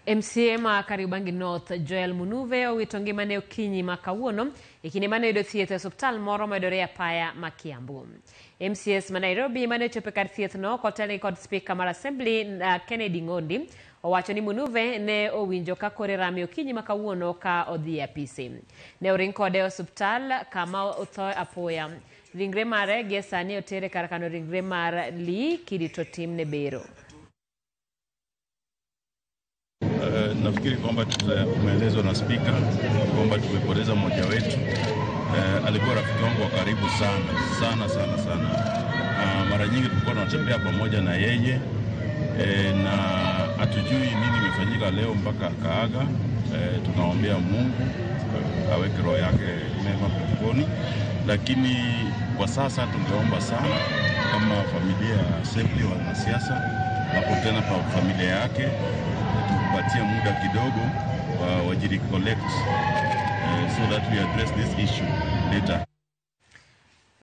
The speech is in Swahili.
MCA ma Kariobangi North Joel Munuve owito ngimane okinyi ma kawuono ikinde yudo thieth e osiptal moro medore apaya ma Kiambu. MCS ma Nairobi mane chope kar thieth no kotele kod speaker mar assembly Kennedy Ngondi owacho ni Munuve ne owinjo ka kore rame okinyi ma kawuono ka odhi apisi. Ne oring kode osiptal kama otho apoya. Ringre mare gi sani otere kar kano ringre mar Lee kirito timne bero. Nafikiri kwamba tumeelezwa na speaker kwamba tumepoteza mmoja wetu. Alikuwa rafiki wangu wa karibu sana. Mara nyingi tulikuwa tunatembea pamoja na yeye, na hatujui nini imefanyika leo mpaka akaaga. Tunaombea Mungu aweke roho yake mema peponi, lakini kwa sasa tungeomba sana kama familia ya Assembly wanasiasa na tena kwa familia yake tupatie muda kidogo wajirecollect so that we address this issue later.